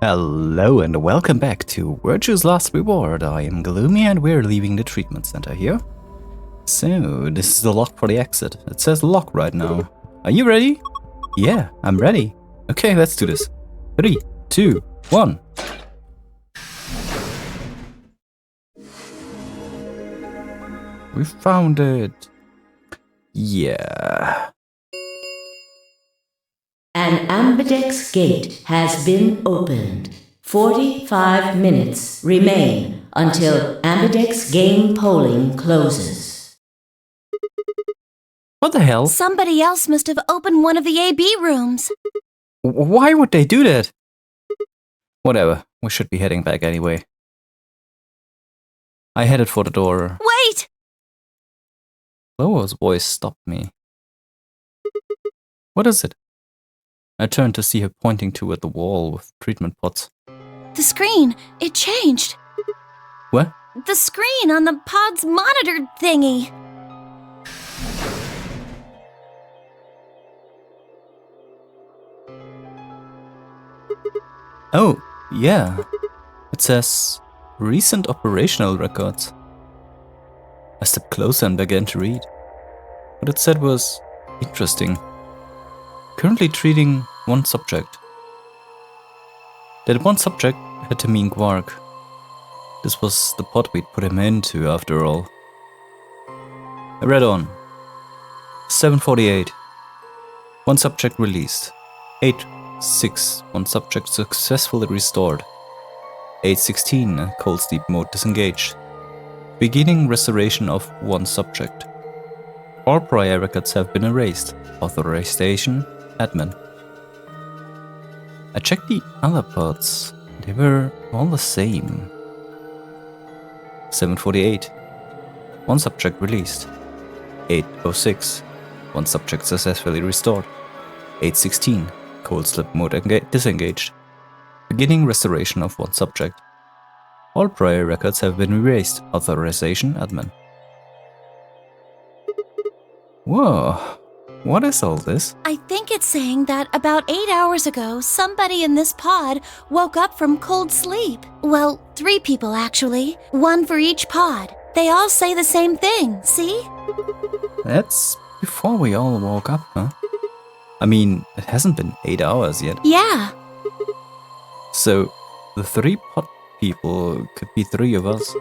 Hello and welcome back to Virtue's Last Reward. I am Gloomy and we're leaving the treatment center here. So, this is the lock for the exit. It says lock right now. Are you ready? Yeah, I'm ready. Okay, let's do this. 3, 2, 1. We found it. Yeah. An ambidex gate has been opened. 45 minutes remain until ambidex game polling closes. What the hell? Somebody else must have opened one of the AB rooms. Why would they do that? Whatever, we should be heading back anyway. I headed for the door. Wait! Clover's voice stopped me. What is it? I turned to see her pointing toward the wall with treatment pots. The screen, it changed. What? The screen on the pod's monitor thingy. Oh, yeah. It says recent operational records. I stepped closer and began to read. What it said was interesting. Currently treating one subject. That one subject had to mean Quark. This was the pod we'd put him into, after all. I read on. 7:48. One subject released. 8:06. One subject successfully restored. 8:16. Cold sleep mode disengaged. Beginning restoration of one subject. All prior records have been erased. Authorization. Admin. I checked the other pods. They were all the same. 7:48. One subject released. 8:06. One subject successfully restored. 8:16. Cold sleep mode disengaged. Beginning restoration of one subject. All prior records have been erased. Authorization admin. Whoa. What is all this? I think it's saying that about 8 hours ago, somebody in this pod woke up from cold sleep. Well, 3 people actually. 1 for each pod. They all say the same thing, see? That's before we all woke up, huh? I mean, it hasn't been 8 hours yet. Yeah. So, the 3 pod people could be 3 of us.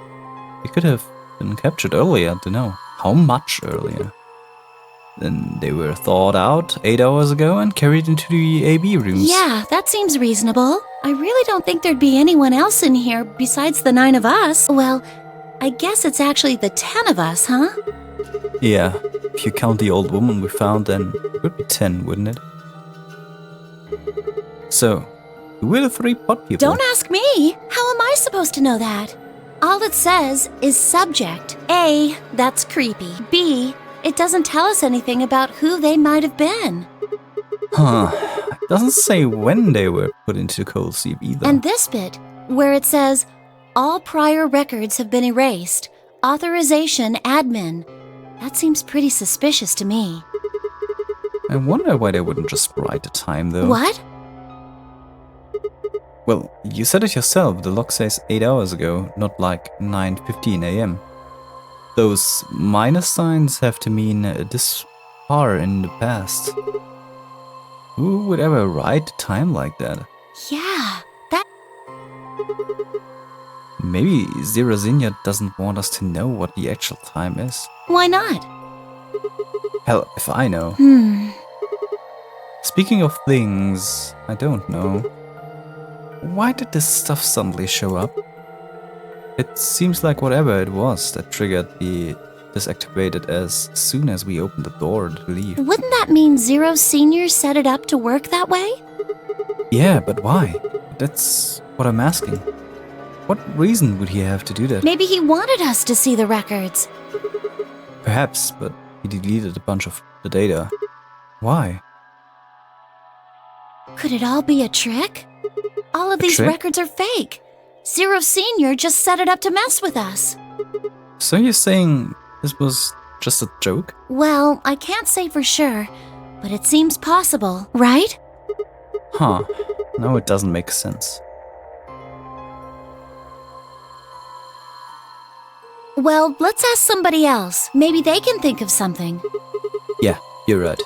We could have been captured earlier, to know how much earlier. Then they were thawed out 8 hours ago and carried into the AB rooms. Yeah, that seems reasonable. I really don't think there'd be anyone else in here besides the 9 of us. Well, I guess it's actually the 10 of us, huh? Yeah, if you count the old woman we found, then it would be 10, wouldn't it? So, who were the 3 pod people? Don't ask me! How am I supposed to know that? All it says is subject. A, that's creepy. B, it doesn't tell us anything about who they might have been. Huh. It doesn't say when they were put into cold sleep either. And this bit, where it says, all prior records have been erased. Authorization admin. That seems pretty suspicious to me. I wonder why they wouldn't just write the time, though. What? Well, you said it yourself, the log says 8 hours ago, not like 9:15 AM. Those minus signs have to mean this far in the past. Who would ever write a time like that? Yeah, that... Maybe Zero Zinnia doesn't want us to know what the actual time is. Why not? Hell, if I know. Speaking of things I don't know, why did this stuff suddenly show up? It seems like whatever it was that triggered the disactivated as soon as we opened the door to leave. Wouldn't that mean Zero Senior set it up to work that way? Yeah, but why? That's what I'm asking. What reason would he have to do that? Maybe he wanted us to see the records. Perhaps, but he deleted a bunch of the data. Why? Could it all be a trick? All of these trick? records are fake. Zero Senior just set it up to mess with us. So you're saying this was just a joke? Well, I can't say for sure, but it seems possible, right? Huh. No, it doesn't make sense. Well, let's ask somebody else. Maybe they can think of something. Yeah, you're right.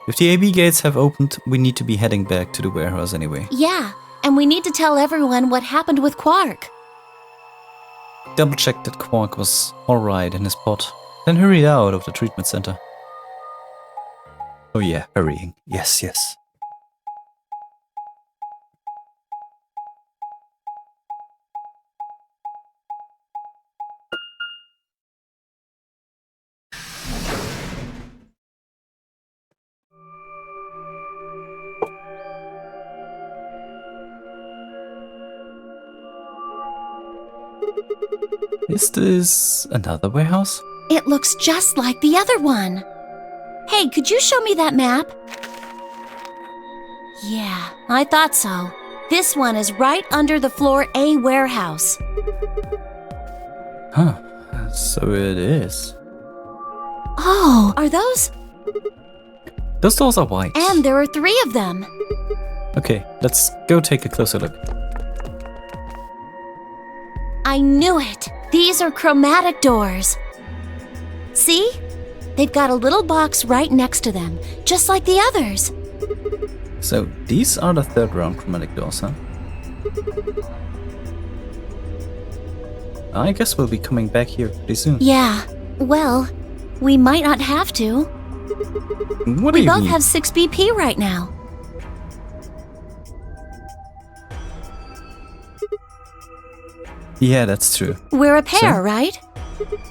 If the AB gates have opened, we need to be heading back to the warehouse anyway. Yeah, and we need to tell everyone what happened with Quark. Double check that Quark was alright in his pod, then hurry out of the treatment center. Oh yeah, hurrying. Yes, yes. Is this another warehouse? It looks just like the other one. Hey, could you show me that map? Yeah, I thought so. This one is right under the floor A warehouse. Huh, so it is. Oh, are those? Those doors are white. And there are 3 of them. Okay, let's go take a closer look. I knew it. These are chromatic doors. See? They've got a little box right next to them, just like the others. So these are the 3rd round chromatic doors, huh? I guess we'll be coming back here pretty soon. Yeah, well, we might not have to. What do We you both mean? have 6 BP right now. Yeah, that's true. We're a pair, So? right?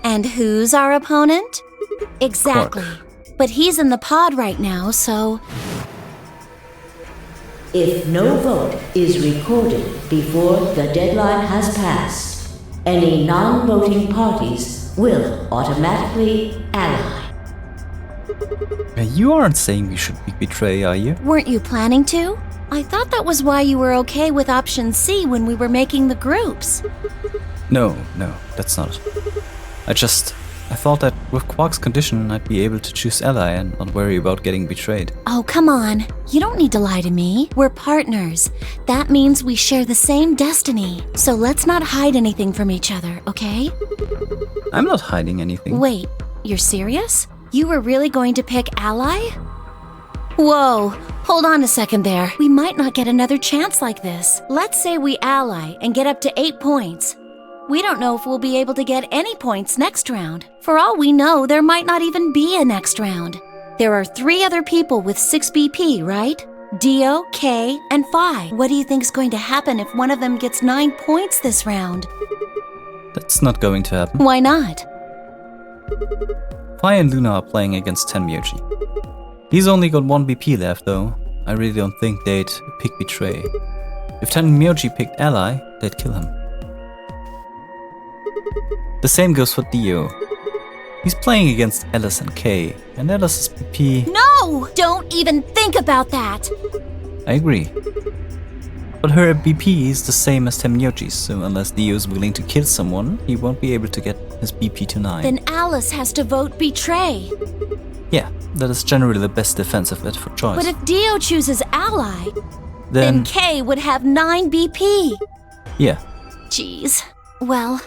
And who's our opponent? Exactly. But he's in the pod right now, so... If no vote is recorded before the deadline has passed, any non-voting parties will automatically ally. You aren't saying we should betray, are you? Weren't you planning to? I thought that was why you were okay with option C when we were making the groups. No, that's not. I thought that with Quark's condition, I'd be able to choose ally and not worry about getting betrayed. Oh, come on. You don't need to lie to me. We're partners. That means we share the same destiny. So let's not hide anything from each other, okay? I'm not hiding anything. Wait, you're serious? You were really going to pick ally? Whoa, hold on a second there. We might not get another chance like this. Let's say we ally and get up to 8 points. We don't know if we'll be able to get any points next round. For all we know, there might not even be a next round. There are 3 other people with 6 BP, right? Dio, K, and Phi. What do you think's going to happen if one of them gets 9 points this round? That's not going to happen. Why not? Phi and Luna are playing against Tenmyoji. He's only got 1 BP left though. I really don't think they'd pick Betray. If Tenmyoji picked Ally, they'd kill him. The same goes for Dio. He's playing against Alice and Kay, and Alice's BP... No! Don't even think about that! I agree. But her BP is the same as Tenmyoji's, so unless Dio is willing to kill someone, he won't be able to get his BP to 9. Then Alice has to vote Betray. Yeah, that is generally the best defensive bet for choice. But if Dio chooses Ally, then Kay would have 9 BP. yeah, Jeez. Well,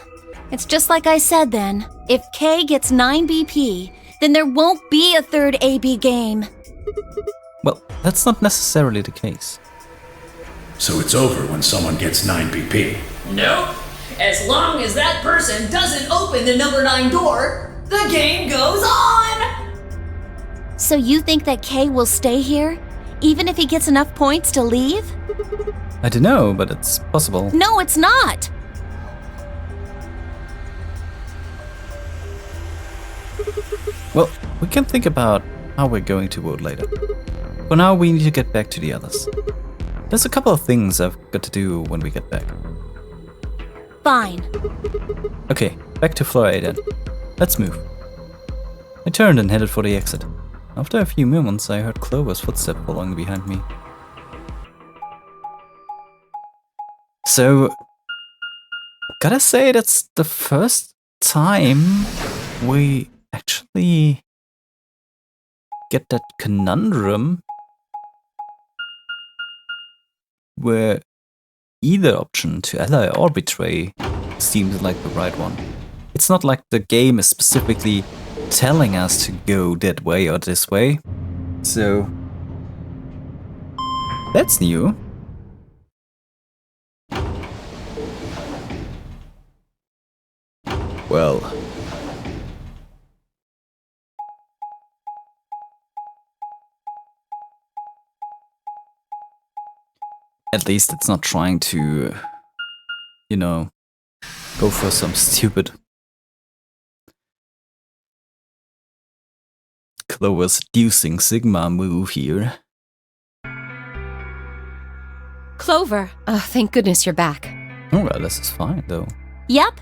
it's just like I said then. If Kay gets 9 BP, then there won't be a 3rd AB game. well, that's not necessarily the case. So it's over when someone gets 9 BP. Nope. As long as that person doesn't open the number 9 door, the game goes on! So you think that Kay will stay here, even if he gets enough points to leave? I don't know, but it's possible. No, it's not! Well, we can think about how we're going to vote later. For now, we need to get back to the others. There's a couple of things I've got to do when we get back. Fine. Okay, back to floor A then. Let's move. I turned and headed for the exit. After a few moments, I heard Clover's footsteps following behind me. So, gotta say that's the first time we actually get that conundrum where either option to ally or betray seems like the right one. It's not like the game is specifically telling us to go that way or this way. So that's new. Well, at least it's not trying to, you know, go for some stupid Clovers deucing Sigma move here. Clover! Oh, thank goodness you're back. Oh, well, this is fine, though. Yep.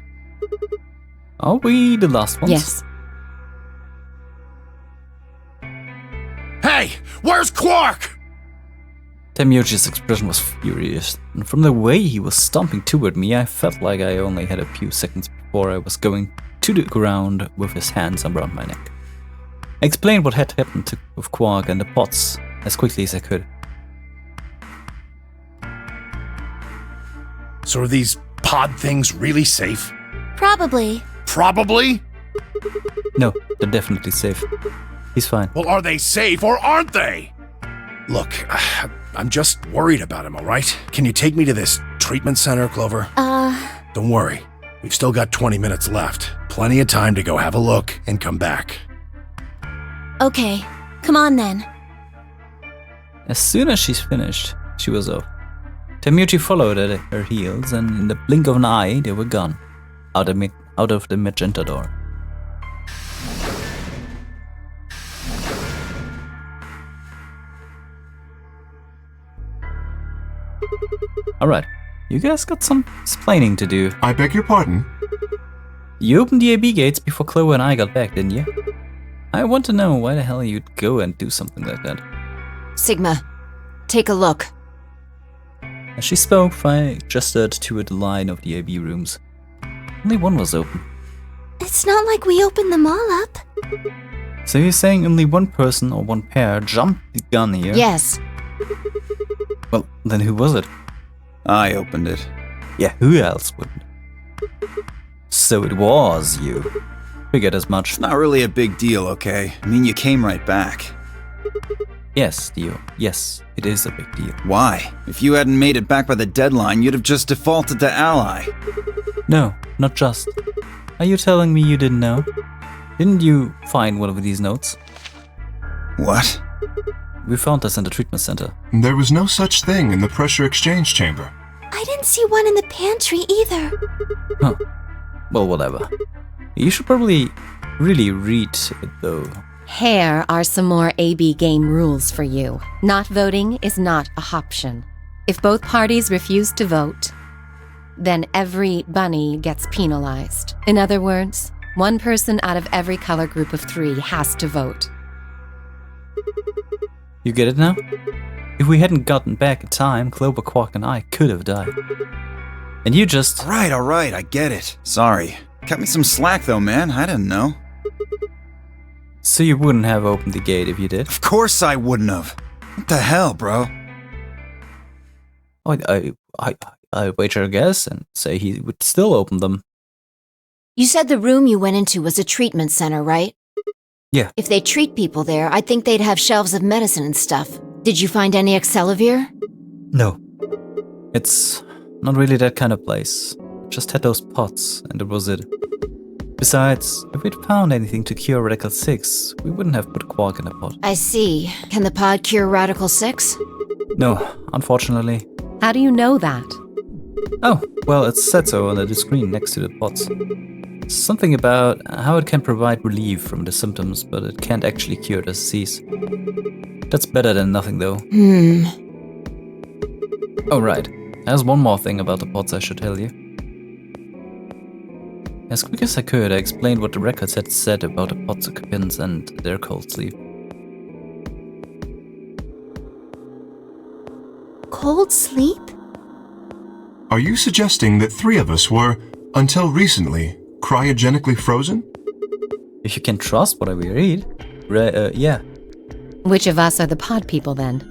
Are we the last ones? Yes. Hey, where's Quark? Temyoji's expression was furious, and from the way he was stomping toward me, I felt like I only had a few seconds before I was going to the ground with his hands around my neck. I explained what had happened with Quark and the pots as quickly as I could. So are these pod things really safe? Probably. Probably? No, they're definitely safe. He's fine. Well, are they safe or aren't they? Look, I'm just worried about him, all right? Can you take me to this treatment center, Clover? Don't worry. We've still got 20 minutes left. Plenty of time to go have a look and come back. Okay, come on then. As soon as she's finished, she was off. Temyoji followed at her heels, and in the blink of an eye, they were gone. Out of the magenta door. Alright, you guys got some explaining to do. I beg your pardon? You opened the AB gates before Chloe and I got back, didn't you? I want to know why the hell you'd go and do something like that. Sigma, take a look. As she spoke, Phi gestured toward the line of the AB rooms. Only one was open. It's not like we opened them all up. So you're saying only one person or one pair jumped the gun here? Yes. Well, then who was it? I opened it. Yeah, who else wouldn't? So it was you. Figured as much. It's not really a big deal, okay? I mean, you came right back. Yes, Dio. Yes, it is a big deal. Why? If you hadn't made it back by the deadline, you'd have just defaulted to ally. No, not just. Are you telling me you didn't know? Didn't you find one of these notes? What? We found this in the treatment center. There was no such thing in the pressure exchange chamber. I didn't see one in the pantry either. Huh. Well, whatever. You should probably really read it, though. Here are some more AB game rules for you. Not voting is not a option. If both parties refuse to vote, then every bunny gets penalized. In other words, one person out of every color group of 3 has to vote. You get it now? If we hadn't gotten back in time, Clover, Quark, and I could have died. And you just... Alright, I get it. Sorry. Cut me some slack though, man. I didn't know. So you wouldn't have opened the gate if you did? Of course I wouldn't have. What the hell, bro? I wager a guess and say he would still open them. You said the room you went into was a treatment center, right? Yeah. If they treat people there, I'd think they'd have shelves of medicine and stuff. Did you find any Accelavir? No. It's not really that kind of place. Just had those pots, and that was it. Besides, if we'd found anything to cure Radical 6, we wouldn't have put Quark in the pot. I see. Can the pod cure Radical 6? No, unfortunately. How do you know that? Oh, well, it said so on the screen next to the pots. Something about how it can provide relief from the symptoms, but it can't actually cure the disease. That's better than nothing, though. Oh, right. There's one more thing about the pots I should tell you. As quick as I could, I explained what the records had said about the pot's occupants and their cold sleep. Cold sleep? Are you suggesting that 3 of us were, until recently, cryogenically frozen? If you can trust what I read, yeah. Which of us are the pod people then?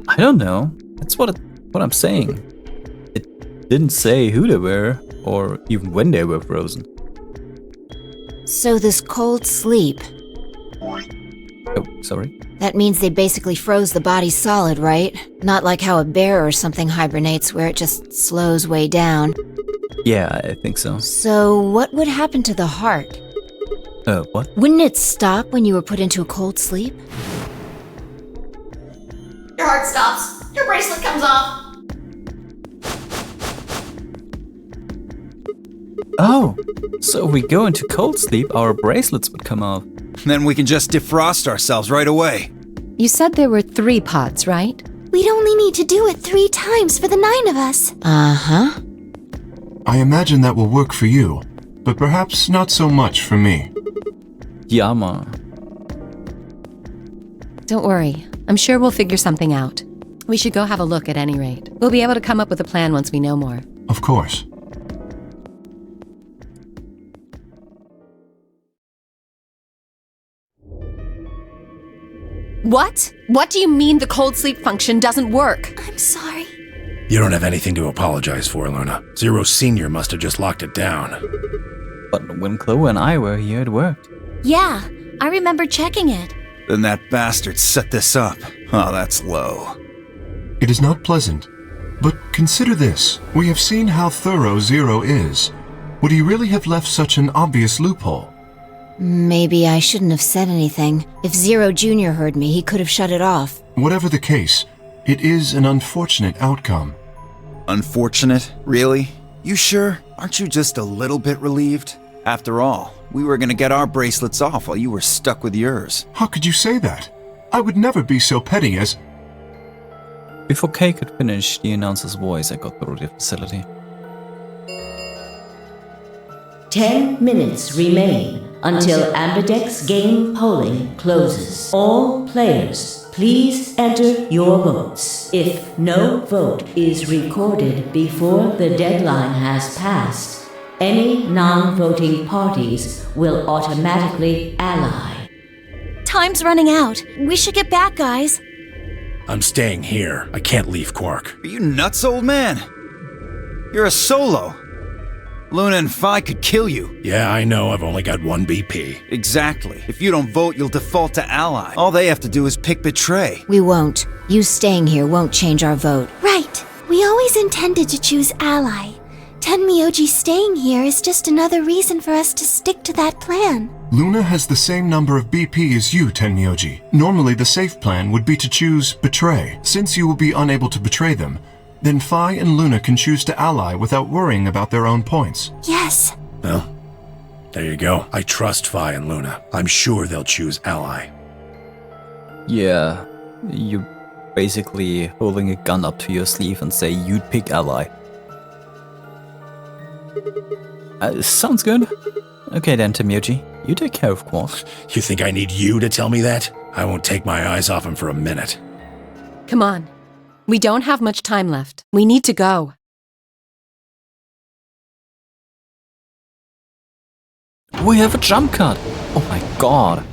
I don't know. That's what I'm saying. It didn't say who they were, or even when they were frozen. So this cold sleep, Oh, sorry. that means they basically froze the body solid, right? Not like how a bear or something hibernates where it just slows way down. Yeah, I think so. So what would happen to the heart? What? Wouldn't it stop when you were put into a cold sleep? Your heart stops. Your bracelet comes off. Oh, so if we go into cold sleep, our bracelets would come off. Then we can just defrost ourselves right away. You said there were 3 pods, right? We'd only need to do it 3 times for the 9 of us. Uh-huh. I imagine that will work for you, but perhaps not so much for me. Yeah, man. Don't worry. I'm sure we'll figure something out. We should go have a look at any rate. We'll be able to come up with a plan once we know more. Of course. What? What do you mean the cold sleep function doesn't work? I'm sorry. You don't have anything to apologize for, Luna. Zero Senior must have just locked it down. But when Chloe and I were here, it worked. Yeah, I remember checking it. Then that bastard set this up. Oh, that's low. It is not pleasant. But consider this. We have seen how thorough Zero is. Would he really have left such an obvious loophole? Maybe I shouldn't have said anything. If Zero Jr. heard me, he could have shut it off. Whatever the case, it is an unfortunate outcome. Unfortunate? Really? You sure? Aren't you just a little bit relieved? After all, we were gonna get our bracelets off while you were stuck with yours. How could you say that? I would never be so petty as... Before Kay could finish, the announcer's voice echoed through the facility. 10 minutes remain until Ambidex game polling closes. All players, please enter your votes. If no vote is recorded before the deadline has passed, any non-voting parties will automatically ally. Time's running out. We should get back, guys. I'm staying here. I can't leave Quark. Are you nuts, old man? You're a solo. Luna and Phi could kill you. Yeah, I know. I've only got 1 BP. Exactly. If you don't vote, you'll default to ally. All they have to do is pick betray. We won't. You staying here won't change our vote. Right. We always intended to choose ally. Tenmyoji staying here is just another reason for us to stick to that plan. Luna has the same number of BP as you, Tenmyoji. Normally, the safe plan would be to choose Betray. Since you will be unable to betray them, then Phi and Luna can choose to ally without worrying about their own points. Yes. Well, there you go. I trust Phi and Luna. I'm sure they'll choose ally. Yeah, you basically holding a gun up to your sleeve and say you'd pick ally. Sounds good. Okay then, Tenmyoji. You take care of Quark. You think I need you to tell me that? I won't take my eyes off him for a minute. Come on. We don't have much time left. We need to go. We have a jump cut! Oh my god!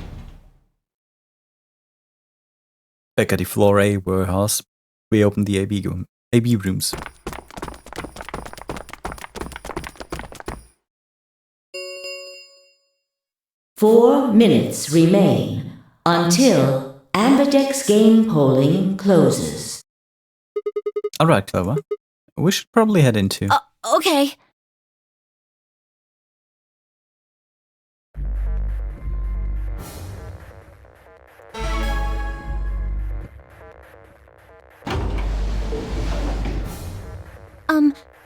Back at the floor A warehouse, we opened the AB rooms. Four minutes remain until Ambidex game polling closes. Alright, Clover. We should probably head into... Okay.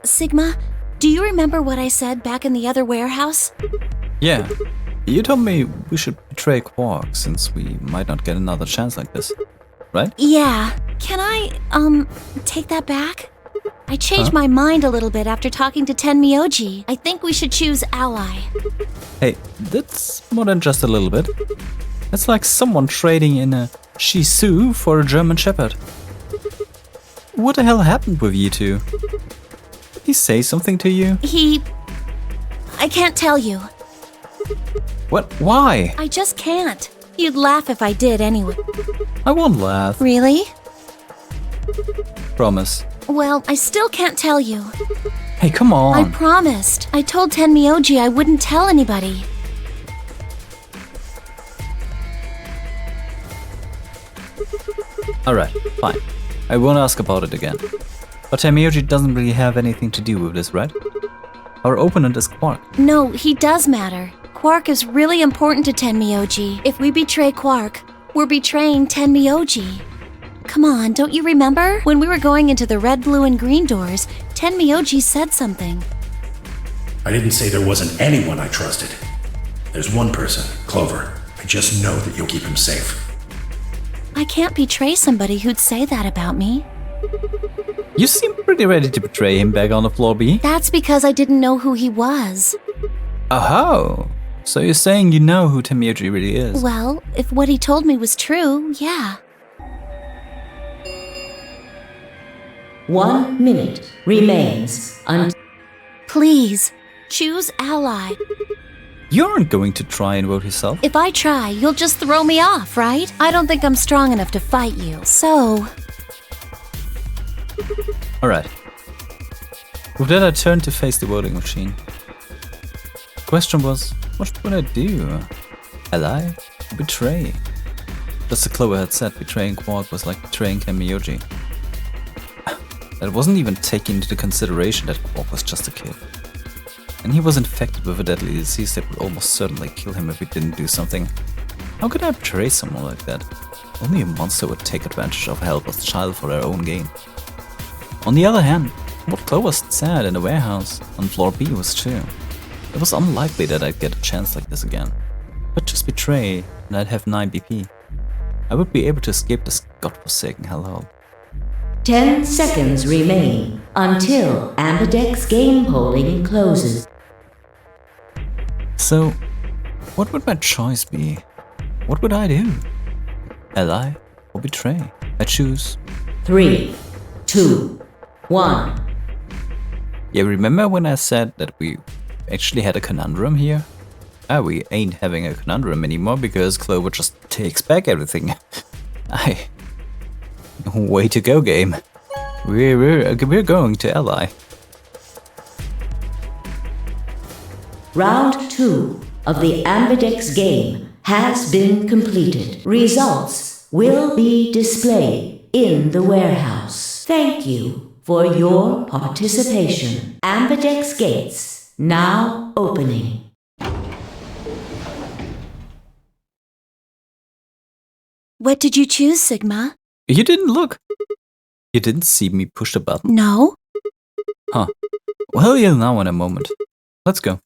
Sigma, do you remember what I said back in the other warehouse? Yeah. You told me we should betray Quark since we might not get another chance like this. Right? Yeah. Can I, take that back? I changed my mind a little bit after talking to Tenmyoji. I think we should choose ally. Hey, that's more than just a little bit. It's like someone trading in a Shih Tzu for a German Shepherd. What the hell happened with you two? Did he say something to you? I can't tell you. What? Why? I just can't. You'd laugh if I did anyway. I won't laugh. Really? Promise. Well, I still can't tell you. Hey, come on. I promised. I told Tenmyoji I wouldn't tell anybody. Alright, fine. I won't ask about it again. But Tenmyoji doesn't really have anything to do with this, right? Our opponent is Quark. No, he does matter. Quark is really important to Tenmyoji. If we betray Quark, we're betraying Tenmyoji. Come on, don't you remember? When we were going into the red, blue, and green doors, Tenmyoji said something. I didn't say there wasn't anyone I trusted. There's one person, Clover. I just know that you'll keep him safe. I can't betray somebody who'd say that about me. You seem pretty ready to betray him back on the floor B. That's because I didn't know who he was. Oh, so you're saying you know who Tenmyoji really is? Well, if what he told me was true, yeah. 1 minute remains until... Please, choose ally. You aren't going to try and vote yourself. If I try, you'll just throw me off, right? I don't think I'm strong enough to fight you, so... Alright. With that, I turned to face the voting machine. The question was, what would I do? Ally? Betray? Just as Clover had said, betraying Quark was like betraying Tenmyoji. That wasn't even taking into consideration that Quark was just a kid. And he was infected with a deadly disease that would almost certainly kill him if he didn't do something. How could I betray someone like that? Only a monster would take advantage of a helpless child for their own gain. On the other hand, what Clover said in the warehouse on floor B was true. It was unlikely that I'd get a chance like this again. But just betray, and I'd have 9 BP. I would be able to escape this godforsaken hellhole. 10 seconds remain until Ambidex game polling closes. So, what would my choice be? What would I do? Ally or betray? I choose. 3, 2, 1. Yeah, remember when I said that we actually had a conundrum here? We ain't having a conundrum anymore because Clover just takes back everything. Way to go, game. We're going to Ally. Round 2 of the Ambidex game has been completed. Results will be displayed in the warehouse. Thank you for your participation. Ambidex gates now opening. What did you choose, Sigma? You didn't look. You didn't see me push the button? No? Huh. Well, you'll know in a moment. Let's go.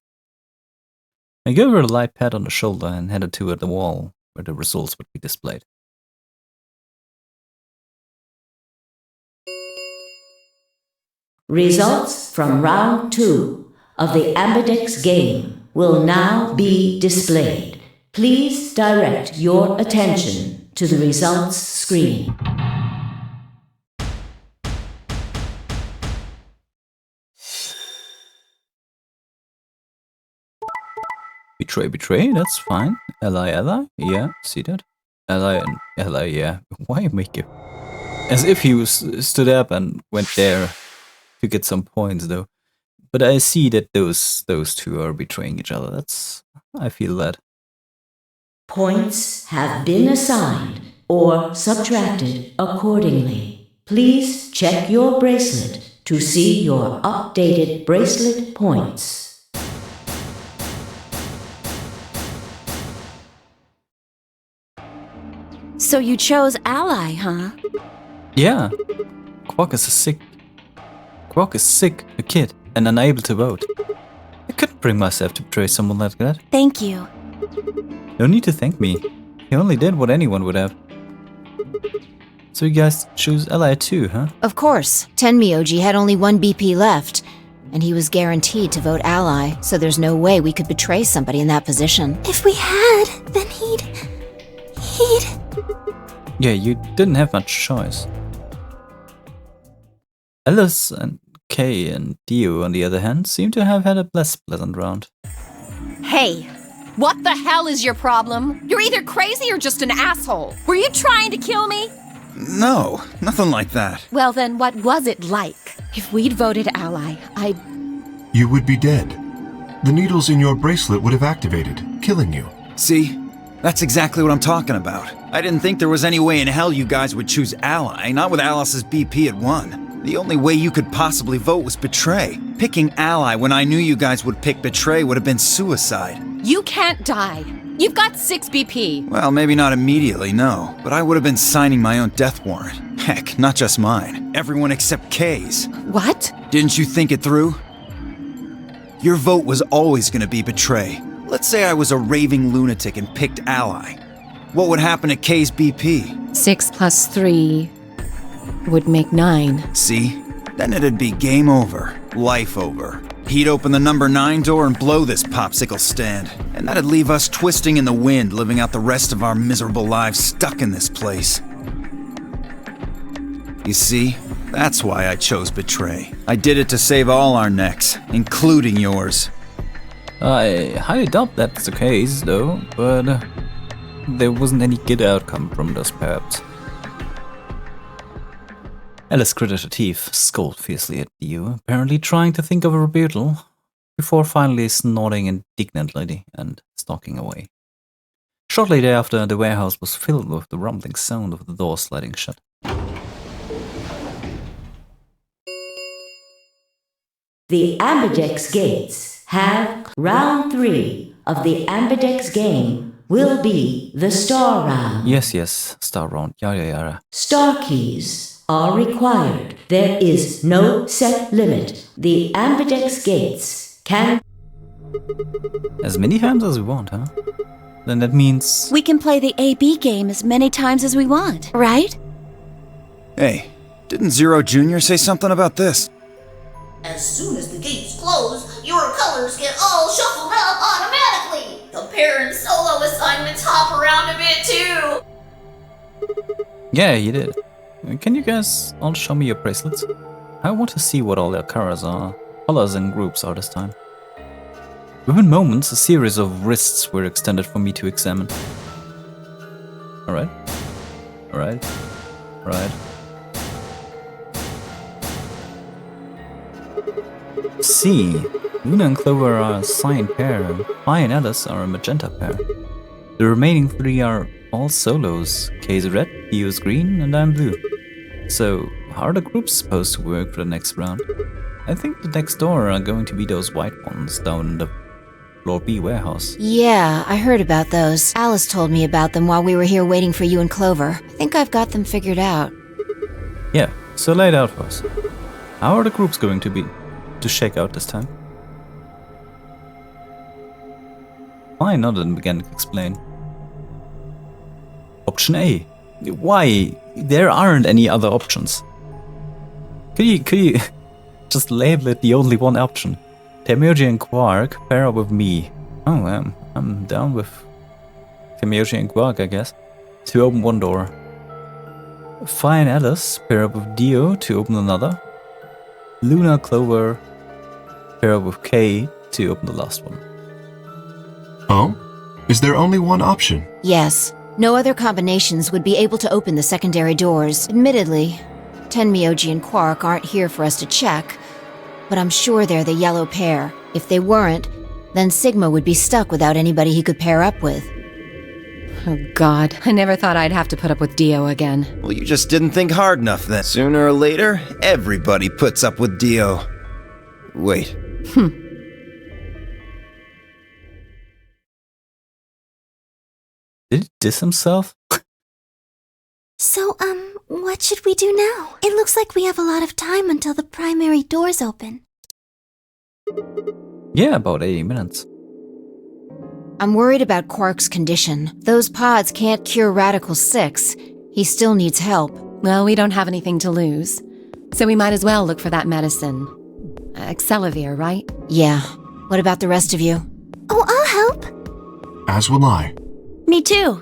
I gave her a light pat on the shoulder and headed toward the wall where the results would be displayed. Results from round 2 of the Ambidex game will now be displayed. Please direct your attention to the results screen. Betray, that's fine. Ally, yeah, see that? Ally and ally, yeah. Why make you? As if he stood up and went there to get some points, though. But I see that those two are betraying each other. I feel that. Points have been assigned or subtracted accordingly. Please check your bracelet to see your updated bracelet points. So you chose ally, huh? Yeah. Quark is sick, a kid, and unable to vote. I couldn't bring myself to betray someone like that. Thank you. No need to thank me. He only did what anyone would have. So you guys choose ally too, huh? Of course. Tenmyoji had only 1 BP left, and he was guaranteed to vote ally, so there's no way we could betray somebody in that position. If we had, then he'd... Yeah, you didn't have much choice. Alice and Kay and Dio, on the other hand, seem to have had a less pleasant round. Hey, what the hell is your problem? You're either crazy or just an asshole. Were you trying to kill me? No, nothing like that. Well then, what was it like? If we'd voted ally, You would be dead. The needles in your bracelet would have activated, killing you. See? That's exactly what I'm talking about. I didn't think there was any way in hell you guys would choose Ally, not with Alice's BP at 1. The only way you could possibly vote was Betray. Picking Ally when I knew you guys would pick Betray would have been suicide. You can't die. You've got 6 BP. Well, maybe not immediately, no. But I would have been signing my own death warrant. Heck, not just mine. Everyone except Kay's. What? Didn't you think it through? Your vote was always gonna be Betray. Let's say I was a raving lunatic and picked Ally. What would happen to Kay's BP? 6 plus 3 would make 9. See? Then it'd be game over. Life over. He'd open the number 9 door and blow this popsicle stand. And that'd leave us twisting in the wind, living out the rest of our miserable lives stuck in this place. You see? That's why I chose Betray. I did it to save all our necks, including yours. I highly doubt that's the case, though, but there wasn't any good outcome from those perhaps. Alice gritted her teeth, scolded fiercely at you, apparently trying to think of a rebuttal, before finally snorting indignantly and stalking away. Shortly thereafter, the warehouse was filled with the rumbling sound of the door sliding shut. The Ambidex gates have round 3 of the Ambidex game will be the star round. Yes, star round, yeah. Star keys are required. There is no set limit. The Ambidex gates can... As many times as we want, huh? Then that means... We can play the AB game as many times as we want, right? Hey, didn't Zero Jr. say something about this? As soon as the gates close, your colors get all shuffled up automatically. The pair and solo assignments hop around a bit too. Yeah, you did. Can you guys all show me your bracelets? I want to see what all their colors and groups are this time. Within moments, a series of wrists were extended for me to examine. Alright. See, Luna and Clover are a cyan pair, and Phi and Alice are a magenta pair. The remaining 3 are all solos. Kay's red, Theo's green, and I'm blue. So, how are the groups supposed to work for the next round? I think the next door are going to be those white ones down in the Floor B warehouse. Yeah, I heard about those. Alice told me about them while we were here waiting for you and Clover. I think I've got them figured out. Yeah, so lay it out for us. How are the groups going to shake out this time? I nodded and began to explain. Option A. Why? There aren't any other options. Could you just label it the only one option? Temoji and Quark pair up with me. Oh, I'm down with Temoji and Quark, I guess, to open one door. Phi and Alice pair up with Dio to open another. Luna, Clover pair up with Kay to open the last one. Oh? Is there only one option? Yes. No other combinations would be able to open the secondary doors. Admittedly, Tenmyoji and Quark aren't here for us to check, but I'm sure they're the yellow pair. If they weren't, then Sigma would be stuck without anybody he could pair up with. Oh god, I never thought I'd have to put up with Dio again. Well, you just didn't think hard enough then. Sooner or later, everybody puts up with Dio. Wait. Did he diss himself? So, what should we do now? It looks like we have a lot of time until the primary doors open. Yeah, about 80 minutes. I'm worried about Quark's condition. Those pods can't cure Radical 6. He still needs help. Well, we don't have anything to lose, so we might as well look for that medicine. Excelavir, right? Yeah. What about the rest of you? Oh, I'll help. As will I. Me too.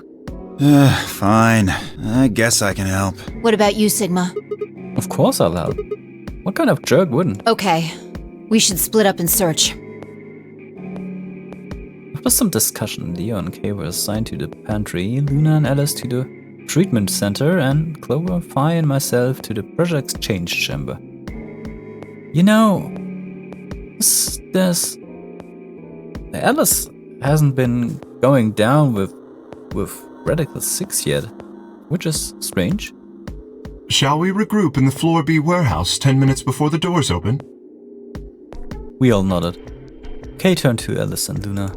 Fine. I guess I can help. What about you, Sigma? Of course I'll help. What kind of jerk wouldn't? Okay. We should split up and search. After some discussion, Leo and Kay were assigned to the pantry, Luna and Alice to the treatment center, and Clover, Phi, and myself to the pressure exchange chamber. You know, Alice hasn't been going down with with Radical 6 yet, which is strange. Shall we regroup in the Floor B warehouse 10 minutes before the doors open? We all nodded. Kay turned to Alice and Luna.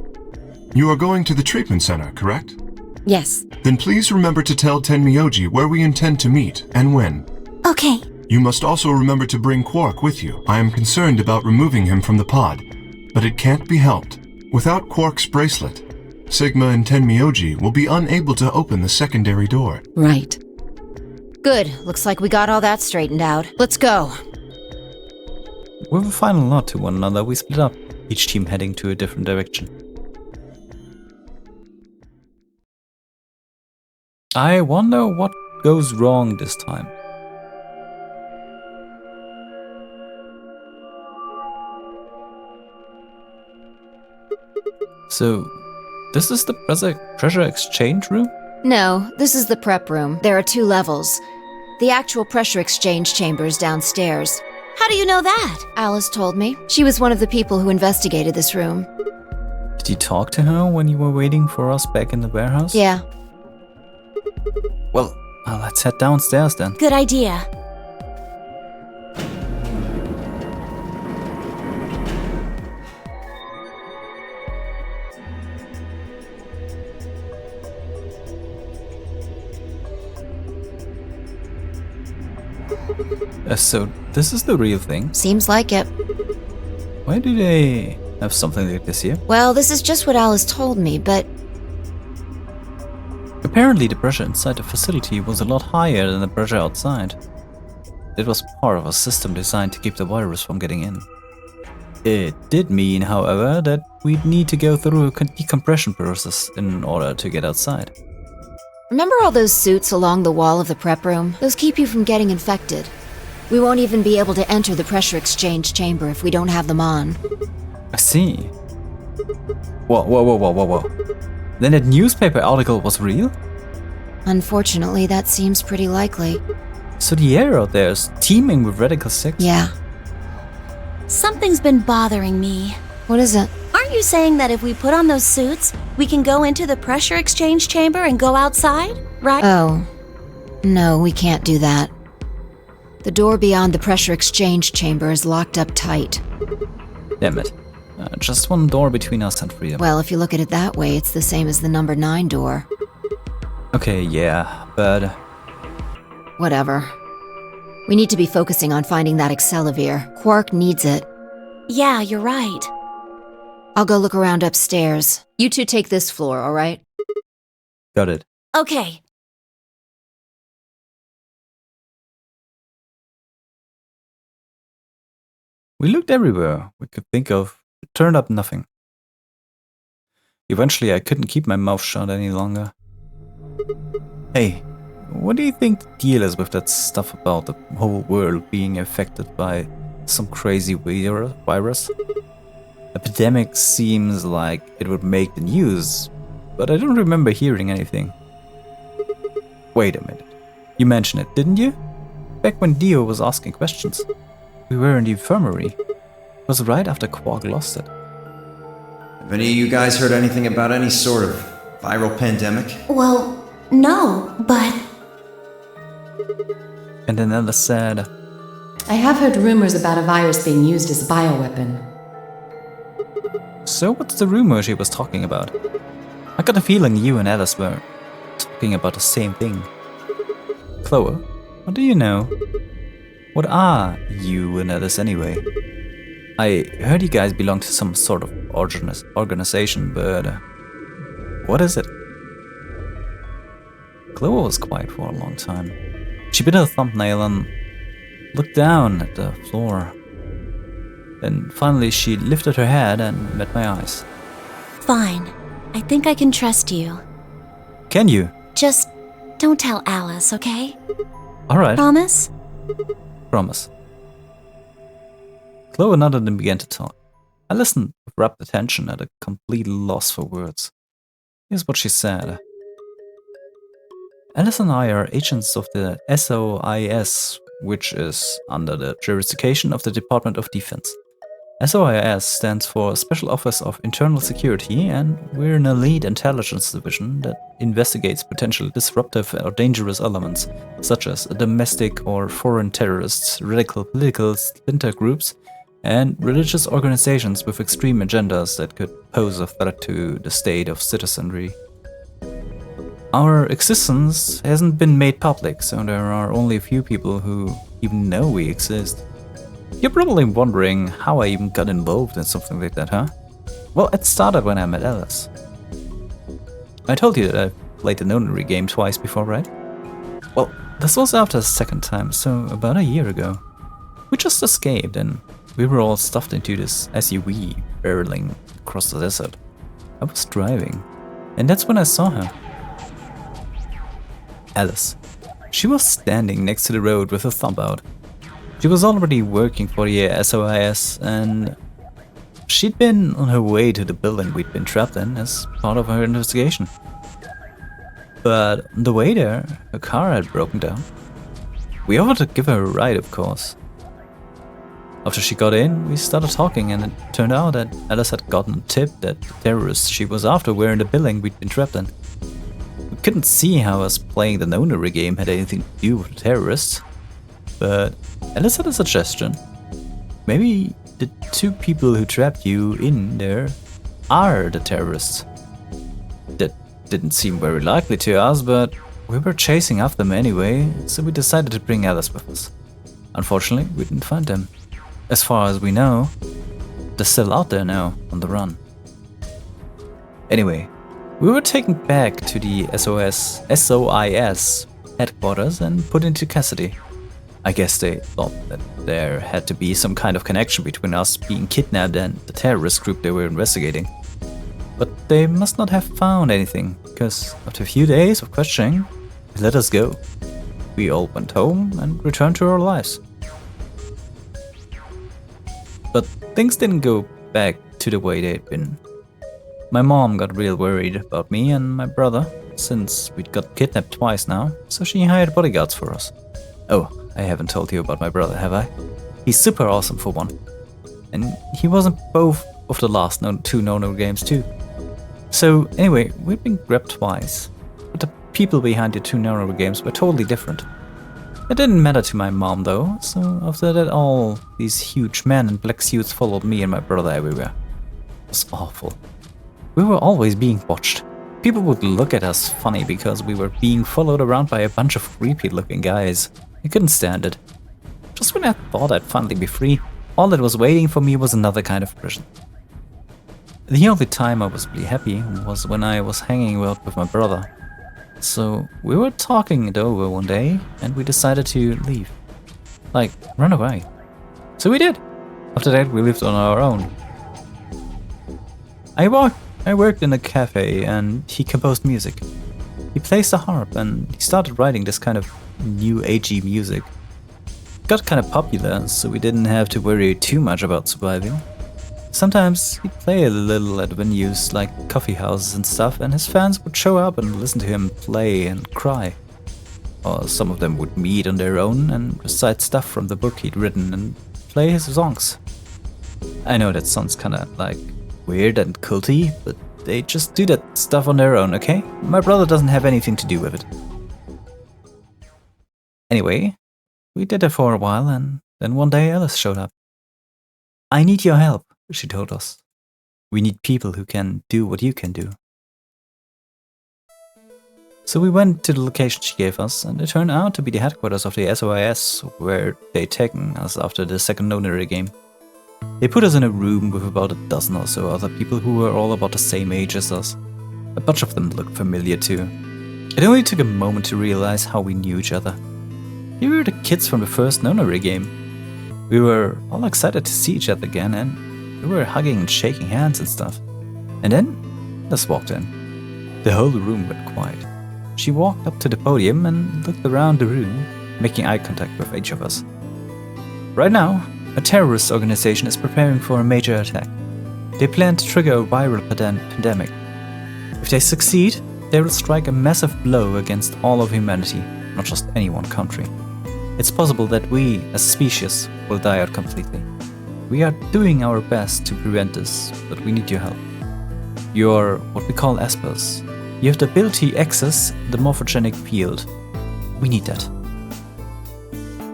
You are going to the treatment center, correct? Yes. Then please remember to tell Tenmyoji where we intend to meet and when. Okay. You must also remember to bring Quark with you. I am concerned about removing him from the pod, but it can't be helped. Without Quark's bracelet, Sigma and Tenmyoji will be unable to open the secondary door. Right. Good. Looks like we got all that straightened out. Let's go. With a final nod to one another, we split up, each team heading to a different direction. I wonder what goes wrong this time. So, this is the pressure exchange room? No, this is the prep room. There are 2 levels. The actual pressure exchange chamber is downstairs. How do you know that? Alice told me. She was one of the people who investigated this room. Did you talk to her when you were waiting for us back in the warehouse? Yeah. Well, let's head downstairs then. Good idea. So, this is the real thing? Seems like it. Why do they have something like this here? Well, this is just what Alice told me, but Apparently the pressure inside the facility was a lot higher than the pressure outside. It was part of a system designed to keep the virus from getting in. It did mean, however, that we'd need to go through a decompression process in order to get outside. remember all those suits along the wall of the prep room? Those keep you from getting infected. We won't even be able to enter the pressure exchange chamber if we don't have them on. I see. Whoa. Then that newspaper article was real? Unfortunately, that seems pretty likely. So the air out there is teeming with Radical 6? Yeah. Something's been bothering me. What is it? Aren't you saying that if we put on those suits, we can go into the pressure exchange chamber and go outside, right? Oh. No, we can't do that. The door beyond the pressure exchange chamber is locked up tight. Damn it. Just one door between us and freedom. Well, if you look at it that way, it's the same as the number 9 door. Okay, yeah, but... Whatever. We need to be focusing on finding that Accelavir. Quark needs it. Yeah, you're right. I'll go look around upstairs. You two take this floor, all right? Got it. Okay. We looked everywhere we could think of, but turned up nothing. Eventually, I couldn't keep my mouth shut any longer. Hey, what do you think the deal is with that stuff about the whole world being affected by some crazy virus? Epidemic seems like it would make the news, but I don't remember hearing anything. Wait a minute. You mentioned it, didn't you? Back when Dio was asking questions. We were in the infirmary. It was right after Quark lost it. Have any of you guys heard anything about any sort of viral pandemic? Well, no, but... And then Alice said, I have heard rumors about a virus being used as a bioweapon. So what's the rumor she was talking about? I got a feeling you and Alice were talking about the same thing. Clover, what do you know? What are you and Alice anyway? I heard you guys belong to some sort of organization, but what is it? Clover was quiet for a long time. She bit her thumbnail and looked down at the floor. Then finally she lifted her head and met my eyes. Fine. I think I can trust you. Can you? Just don't tell Alice, okay? Alright. Promise? Promise. Clover nodded and began to talk. I listened with rapt attention at a complete loss for words. Here's what she said. Alice and I are agents of the SOIS, which is under the jurisdiction of the Department of Defense. SOIS stands for Special Office of Internal Security, and we're an elite intelligence division that investigates potentially disruptive or dangerous elements, such as domestic or foreign terrorists, radical political splinter groups, and religious organizations with extreme agendas that could pose a threat to the state of citizenry. Our existence hasn't been made public, so there are only a few people who even know we exist. You're probably wondering how I even got involved in something like that, huh? Well, it started when I met Alice. I told you that I've played the Nonary Game twice before, right? Well, this was after the second time, so about a year ago. We just escaped and we were all stuffed into this SUV barreling across the desert. I was driving, and that's when I saw her. Alice. She was standing next to the road with her thumb out. She was already working for the SOIS, and she'd been on her way to the building we'd been trapped in as part of her investigation. But on the way there, her car had broken down. We offered to give her a ride, of course. After she got in, we started talking, and it turned out that Alice had gotten a tip that the terrorists she was after were in the building we'd been trapped in. We couldn't see how us playing the Nonary game had anything to do with the terrorists, but Alice had a suggestion. Maybe the two people who trapped you in there are the terrorists. That didn't seem very likely to us, but we were chasing after them anyway, so we decided to bring Alice with us. Unfortunately, we didn't find them. As far as we know, they're still out there now, on the run. Anyway, we were taken back to the SOIS headquarters and put into custody. I guess they thought that there had to be some kind of connection between us being kidnapped and the terrorist group they were investigating. But they must not have found anything, because after a few days of questioning, they let us go. We all went home and returned to our lives. But things didn't go back to the way they'd been. My mom got real worried about me and my brother, since we'd got kidnapped twice now, so she hired bodyguards for us. Oh, I haven't told you about my brother, have I? He's super awesome for one. And he wasn't both of the last two Nonary games too. So anyway, we've been grabbed twice, but the people behind the two Nonary games were totally different. It didn't matter to my mom though, so after that all these huge men in black suits followed me and my brother everywhere. It was awful. We were always being watched. People would look at us funny because we were being followed around by a bunch of creepy looking guys. I couldn't stand it. Just when I thought I'd finally be free, all that was waiting for me was another kind of prison. The only time I was really happy was when I was hanging out with my brother. So we were talking it over one day and we decided to leave. Like, run away. So we did. After that we lived on our own. I worked in a cafe and he composed music. He plays the harp and he started writing this kind of new agey music. It got kind of popular, so we didn't have to worry too much about surviving. Sometimes he'd play a little at venues like coffee houses and stuff, and his fans would show up and listen to him play and cry. Or some of them would meet on their own and recite stuff from the book he'd written and play his songs. I know that sounds kinda like weird and culty, but they just do that stuff on their own, okay? My brother doesn't have anything to do with it. Anyway, we did it for a while, and then one day Alice showed up. I need your help, she told us. We need people who can do what you can do. So we went to the location she gave us, and it turned out to be the headquarters of the SOIS, where they'd taken us after the second Nonary game. They put us in a room with about a dozen or so other people who were all about the same age as us. A bunch of them looked familiar too. It only took a moment to realize how we knew each other. We were the kids from the first Nonary game. We were all excited to see each other again, and we were hugging and shaking hands and stuff. And then Alice walked in. The whole room went quiet. She walked up to the podium and looked around the room, making eye contact with each of us. Right now, a terrorist organization is preparing for a major attack. They plan to trigger a viral pandemic. If they succeed, they will strike a massive blow against all of humanity, not just any one country. It's possible that we, as a species, will die out completely. We are doing our best to prevent this, but we need your help. You're what we call espers. You have the ability to access the morphogenic field. We need that.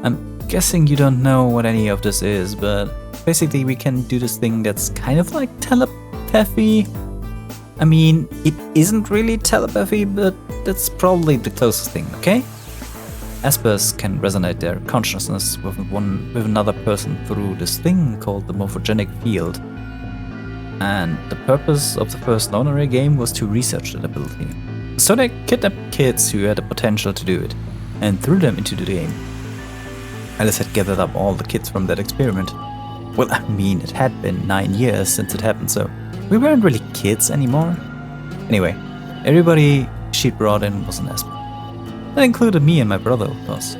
I'm guessing you don't know what any of this is, but basically we can do this thing that's kind of like telepathy. I mean, it isn't really telepathy, but that's probably the closest thing, okay? Espers can resonate their consciousness with another person through this thing called the morphogenic field. And the purpose of the first Nonary game was to research that ability. So they kidnapped kids who had the potential to do it, and threw them into the game. Alice had gathered up all the kids from that experiment. Well, I mean, it had been 9 years since it happened, so we weren't really kids anymore. Anyway, everybody she brought in was an Esper. That included me and my brother, of course.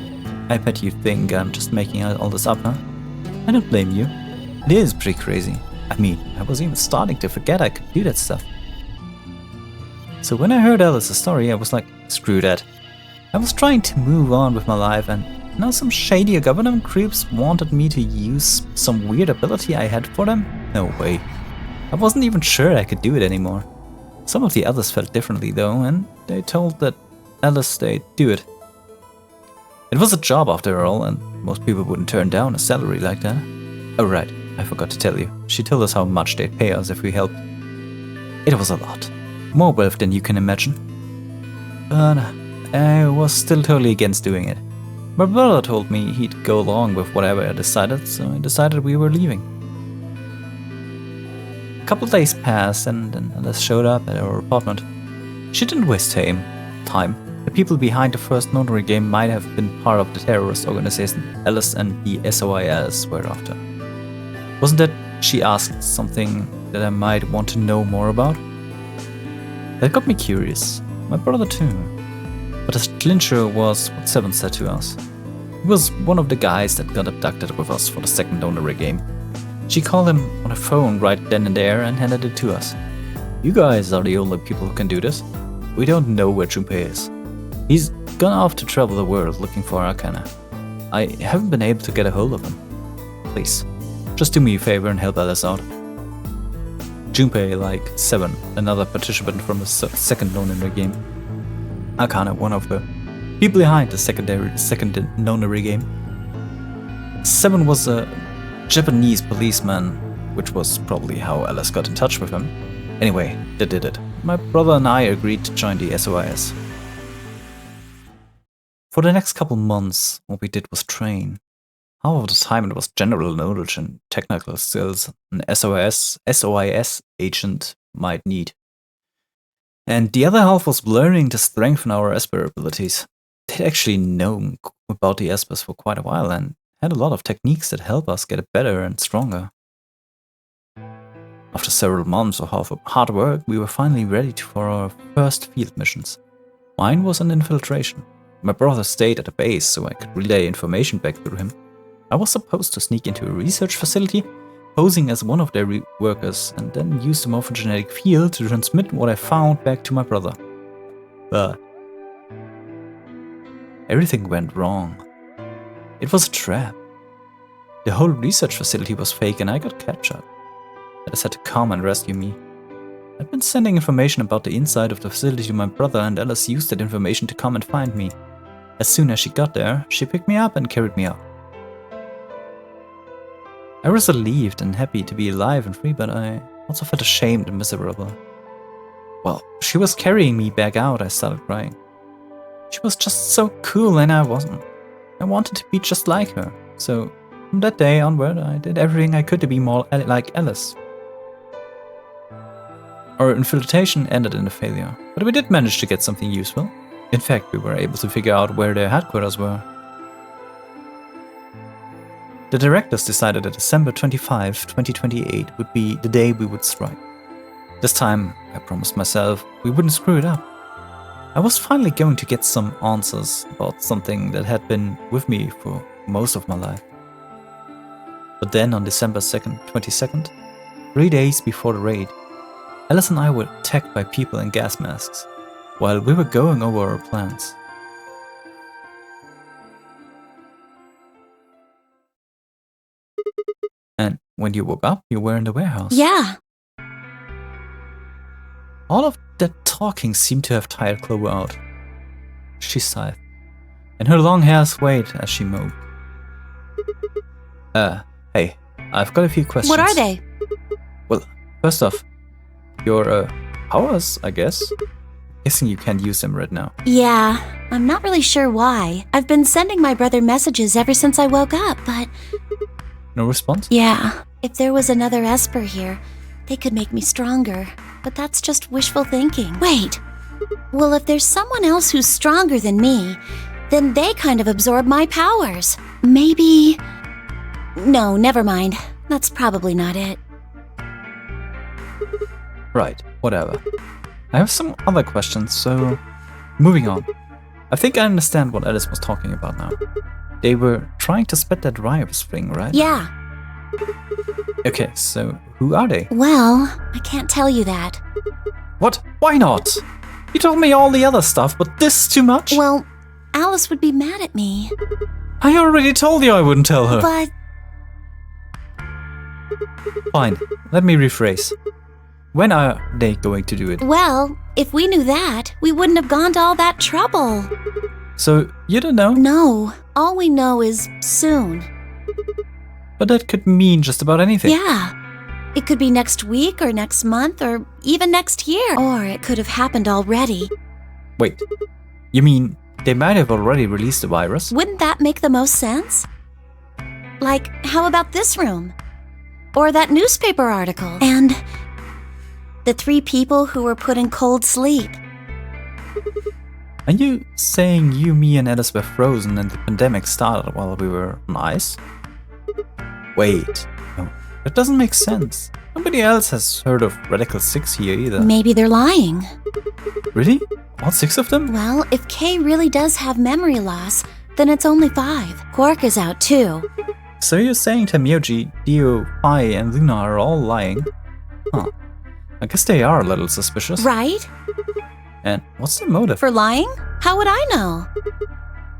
I bet you think I'm just making all this up, huh? I don't blame you. It is pretty crazy. I mean, I was even starting to forget I could do that stuff. So when I heard Alice's story, I was like, screw that. I was trying to move on with my life, and now some shady government creeps wanted me to use some weird ability I had for them? No way. I wasn't even sure I could do it anymore. Some of the others felt differently though, and they told that Alice they'd do it. It was a job after all, and most people wouldn't turn down a salary like that. Oh right, I forgot to tell you. She told us how much they'd pay us if we helped. It was a lot. More wealth than you can imagine. But I was still totally against doing it. My brother told me he'd go along with whatever I decided, so I decided we were leaving. A couple days passed and then Alice showed up at our apartment. She didn't waste time. The people behind the first Nonary game might have been part of the terrorist organization Alice and the SOIS were after. Wasn't that she asked something that I might want to know more about? That got me curious. My brother too. But the clincher was what Seven said to us. He was one of the guys that got abducted with us for the second Nonary game. She called him on a phone right then and there and handed it to us. You guys are the only people who can do this. We don't know where Junpei is. He's gone off to travel the world looking for Arcana. I haven't been able to get a hold of him. Please, just do me a favor and help Alice out. Junpei, like Seven, another participant from the second Nonary game. Arcana, one of the people behind the second Nonary game. Seven was a Japanese policeman, which was probably how Alice got in touch with him. Anyway, they did it. My brother and I agreed to join the SOIS. For the next couple months, what we did was train. Half of the time it was general knowledge and technical skills an SOIS agent might need. And the other half was learning to strengthen our Esper abilities. They'd actually known about the Espers for quite a while and had a lot of techniques that help us get better and stronger. After several months of hard work, we were finally ready for our first field missions. Mine was an infiltration. My brother stayed at the base so I could relay information back through him. I was supposed to sneak into a research facility, posing as one of their workers, and then use the morphogenetic field to transmit what I found back to my brother. But everything went wrong. It was a trap. The whole research facility was fake and I got captured. Alice had to come and rescue me. I'd been sending information about the inside of the facility to my brother and Alice used that information to come and find me. As soon as she got there, she picked me up and carried me out. I was relieved and happy to be alive and free, but I also felt ashamed and miserable. While she was carrying me back out, I started crying. She was just so cool and I wasn't. I wanted to be just like her, so from that day onward I did everything I could to be more like Alice. Our infiltration ended in a failure, but we did manage to get something useful. In fact, we were able to figure out where their headquarters were. The directors decided that December 25, 2028 would be the day we would strike. This time, I promised myself we wouldn't screw it up. I was finally going to get some answers about something that had been with me for most of my life. But then on December 22nd, 3 days before the raid, Alice and I were attacked by people in gas masks, while we were going over our plans. And when you woke up, you were in the warehouse. Yeah. All of that talking seemed to have tired Clover out. She sighed, and her long hair swayed as she moved. Hey, I've got a few questions. What are they? Well, first off, your, powers, I guess. Guessing you can't use them right now. Yeah, I'm not really sure why. I've been sending my brother messages ever since I woke up, but... No response? Yeah, if there was another Esper here, they could make me stronger. But that's just wishful thinking. Wait. Well, if there's someone else who's stronger than me, then they kind of absorb my powers. Maybe... No, never mind. That's probably not it. Right, whatever. I have some other questions, so... Moving on. I think I understand what Alice was talking about now. They were trying to spread that virus thing, right? Yeah. Okay, so who are they? Well, I can't tell you that. What? Why not? You told me all the other stuff, but this too much? Well, Alice would be mad at me. I already told you I wouldn't tell her. But... Fine, let me rephrase. When are they going to do it? Well, if we knew that, we wouldn't have gone to all that trouble. So, you don't know? No, all we know is soon. But that could mean just about anything. Yeah. It could be next week or next month or even next year. Or it could have happened already. Wait, you mean they might have already released the virus? Wouldn't that make the most sense? Like, how about this room? Or that newspaper article? And the 3 people who were put in cold sleep. Are you saying you, me, and Alice were frozen and the pandemic started while we were on ice? Wait, no, that doesn't make sense. Nobody else has heard of Radical 6 here either. Maybe they're lying. Really? All 6 of them? Well, if Kay really does have memory loss, then it's only 5. Quark is out too. So you're saying Tamioji, Dio, Phi, and Luna are all lying? Huh. I guess they are a little suspicious. Right? And what's the motive? For lying? How would I know?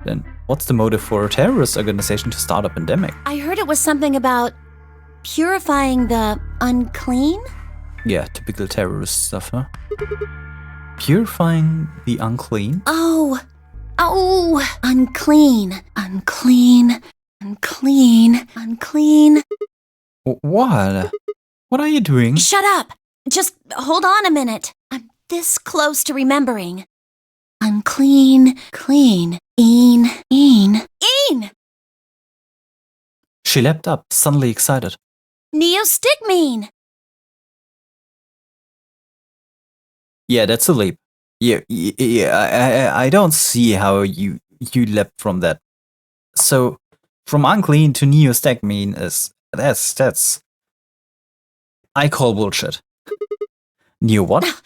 Then what's the motive for a terrorist organization to start a pandemic? I heard it was something about purifying the unclean? Yeah, typical terrorist stuff, huh? Purifying the unclean? Oh, unclean, unclean, unclean, unclean. What? What are you doing? Shut up! Just hold on a minute. I'm this close to remembering. Unclean, clean, een. She leapt up, suddenly excited. Neostigmine! Yeah, that's a leap. Yeah, I don't see how you leapt from that. So, from unclean to neostigmine that's... I call bullshit. Neo what?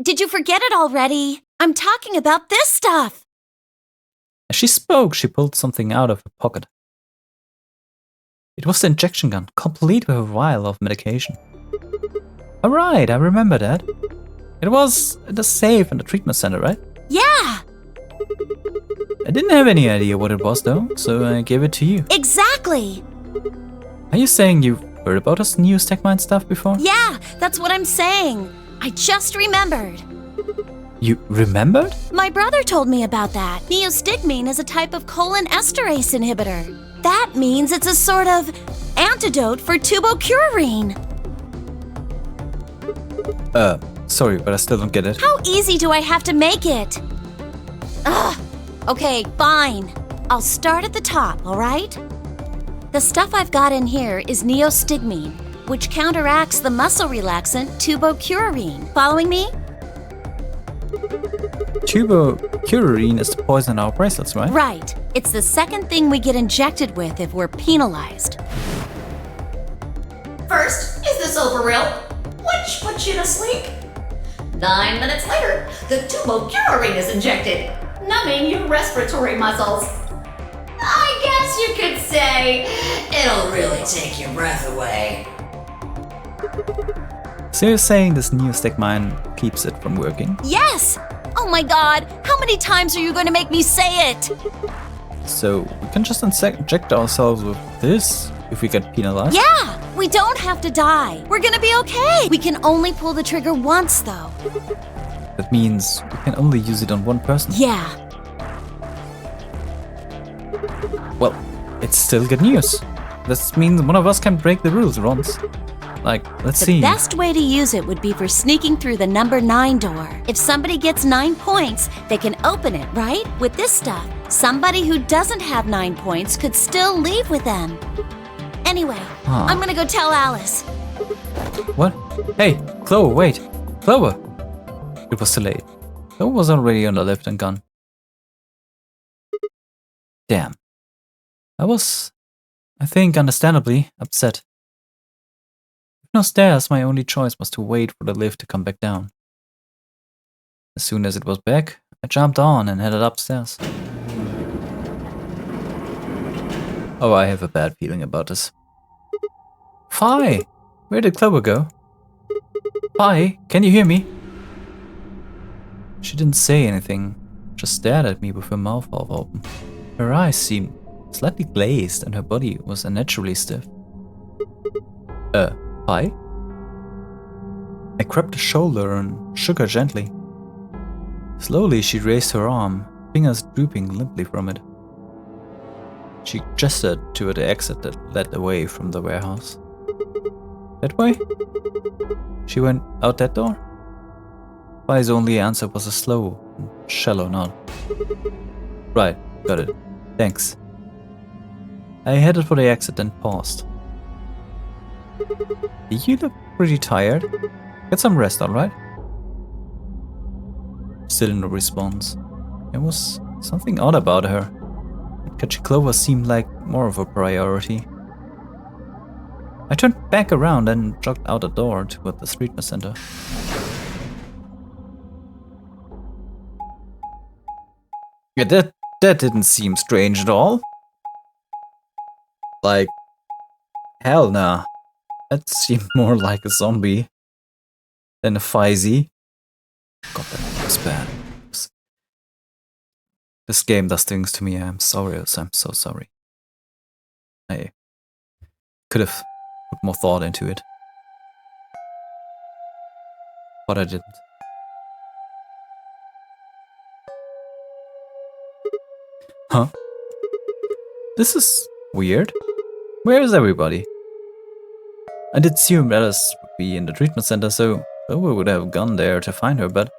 Did you forget it already? I'm talking about this stuff! As she spoke, she pulled something out of her pocket. It was the injection gun, complete with a vial of medication. Alright, I remember that. It was at the safe in the treatment center, right? Yeah! I didn't have any idea what it was though, so I gave it to you. Exactly! Are you saying you've heard about this new Stegmine stuff before? Yeah, that's what I'm saying. I just remembered. You remembered? My brother told me about that. Neostigmine is a type of colon esterase inhibitor. That means it's a sort of antidote for tubocurarine. Sorry, but I still don't get it. How easy do I have to make it? Ugh. Okay, fine. I'll start at the top, all right? The stuff I've got in here is neostigmine, which counteracts the muscle relaxant tubocurarine. Following me? Tubocurarine is the poison in our bracelets, right? Right. It's the second thing we get injected with if we're penalized. First, is this over real? Which puts you to sleep. 9 minutes later, the tubocurarine is injected, numbing your respiratory muscles. I guess you could say it'll really take your breath away. So you're saying this new Stegmine keeps it from working? Yes! Oh my god, how many times are you going to make me say it? So we can just inject ourselves with this if we get penalized? Yeah, We don't have to die. We're gonna be okay. We can only pull the trigger once, though. That means we can only use it on one person. Yeah. Well, it's still good news. This means one of us can break the rules once. Like, let's see. The best way to use it would be for sneaking through the number 9 door. If somebody gets 9 points, they can open it, right? With this stuff, somebody who doesn't have 9 points could still leave with them. Anyway, I'm gonna go tell Alice. What? Hey, Clover, wait. Clover! It was too late. Clover was already on the lift and gone. Damn. I was, I think, understandably upset. With no stairs, my only choice was to wait for the lift to come back down. As soon as it was back, I jumped on and headed upstairs. Oh, I have a bad feeling about this. Phi! Where did Clover go? Phi, can you hear me? She didn't say anything, just stared at me with her mouth half open. Her eyes seemed slightly glazed and her body was unnaturally stiff. Phi? I grabbed her shoulder and shook her gently. Slowly she raised her arm, fingers drooping limply from it. She gestured toward the exit that led away from the warehouse. That way? She went out that door? Phi's only answer was a slow and shallow nod. Right, got it. Thanks. I headed for the exit and paused. You look pretty tired. Get some rest, alright? Still no response. There was something odd about her. Catching Clover seemed like more of a priority. I turned back around and jogged out the door toward the treatment center. Yeah, that didn't seem strange at all. Like, hell nah. That seemed more like a zombie than a Phi-Z. God, that was bad. This game does things to me. I'm sorry. I'm so sorry. I could have put more thought into it, but I didn't. Huh? This is weird. Where is everybody? I did assume Alice would be in the treatment center, so Clover would have gone there to find her, but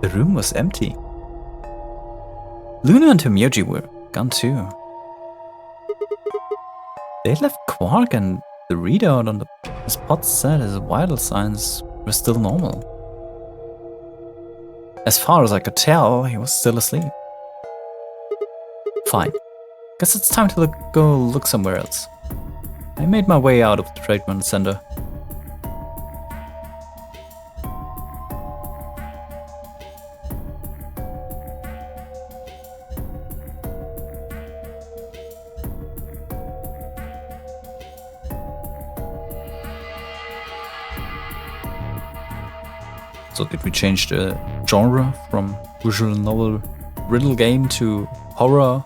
the room was empty. Luna and Tomoji were gone too. They left Quark, and the readout on the spot said his vital signs were still normal. As far as I could tell, he was still asleep. Fine. Guess it's time to go look somewhere else. I made my way out of the treatment center. So did we change the genre from visual novel riddle game to horror?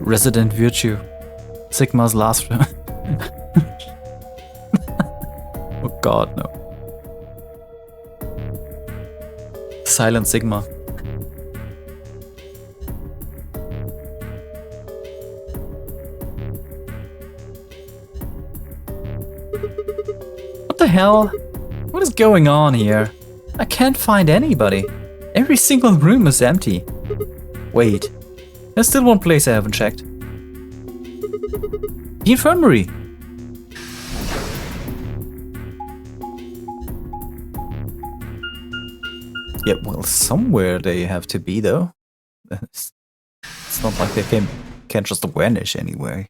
Resident Virtue. Sigma's last... Oh god, no. Silent Sigma. What the hell? What is going on here? I can't find anybody. Every single room is empty. Wait. There's still one place I haven't checked. The infirmary! Yeah, well, somewhere they have to be, though. It's not like they can't just vanish anyway.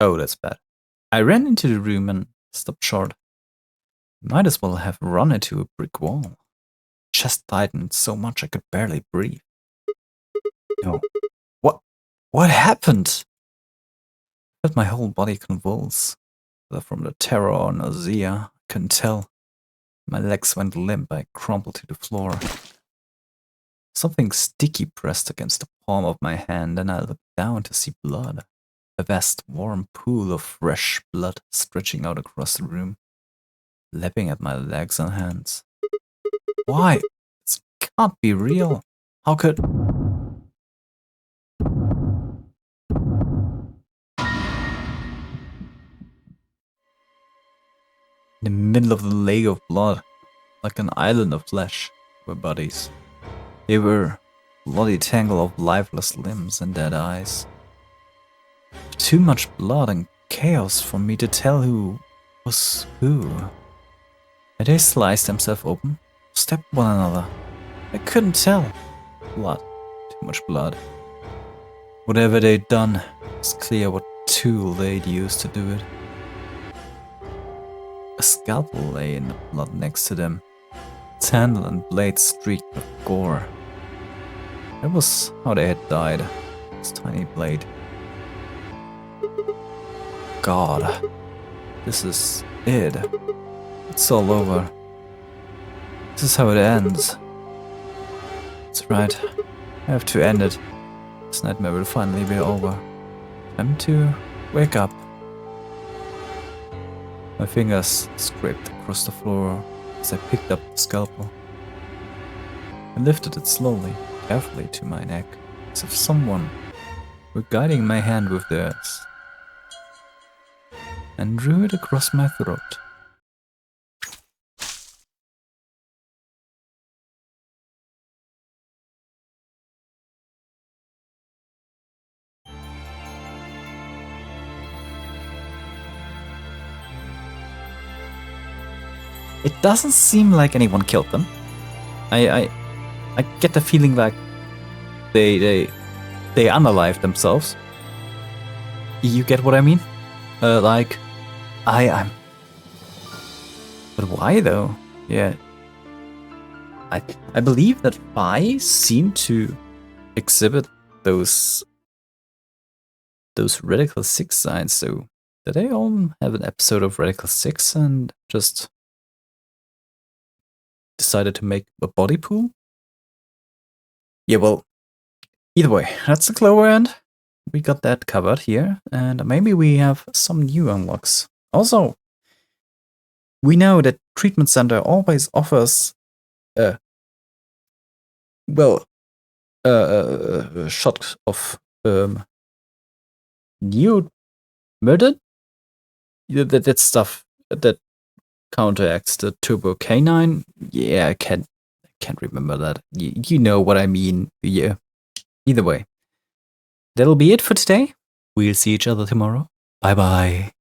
Oh, that's bad. I ran into the room and stopped short. Might as well have run into a brick wall. Chest tightened so much I could barely breathe. No. What happened? I felt my whole body convulse. Whether from the terror or nausea, I couldn't tell. My legs went limp. I crumpled to the floor. Something sticky pressed against the palm of my hand, and I looked down to see blood. A vast, warm pool of fresh blood stretching out across the room, lapping at my legs and hands. Why? This can't be real. How could... In the middle of the lake of blood, like an island of flesh, were bodies. They were a bloody tangle of lifeless limbs and dead eyes. Too much blood and chaos for me to tell who was who. Had they sliced themselves open, stabbed one another? I couldn't tell. Blood. Too much blood. Whatever they'd done, it's clear what tool they'd used to do it. A scalpel lay in the blood next to them, its handle and blade streaked with gore. That was how they had died, this tiny blade. God, this is it. It's all over. This is how it ends. That's right, I have to end it. This nightmare will finally be over. Time to wake up. My fingers scraped across the floor as I picked up the scalpel. I lifted it slowly, carefully to my neck, as if someone were guiding my hand with theirs, and drew it across my throat. It doesn't seem like anyone killed them. I get the feeling like they unalived themselves. You get what I mean? Like I'm. But why though? Yeah. I believe that Phi seem to exhibit those Radical 6 signs. So did they all have an episode of Radical 6 and just decided to make a body pool? Yeah, well, either way, that's the Clover end. We got that covered here, and maybe we have some new unlocks. Also, we know that Treatment Center always offers a shot of new murder. That stuff that counteracts the Turbo Canine. Yeah, I can't remember that. You know what I mean. Yeah. Either way, that'll be it for today. We'll see each other tomorrow. Bye bye.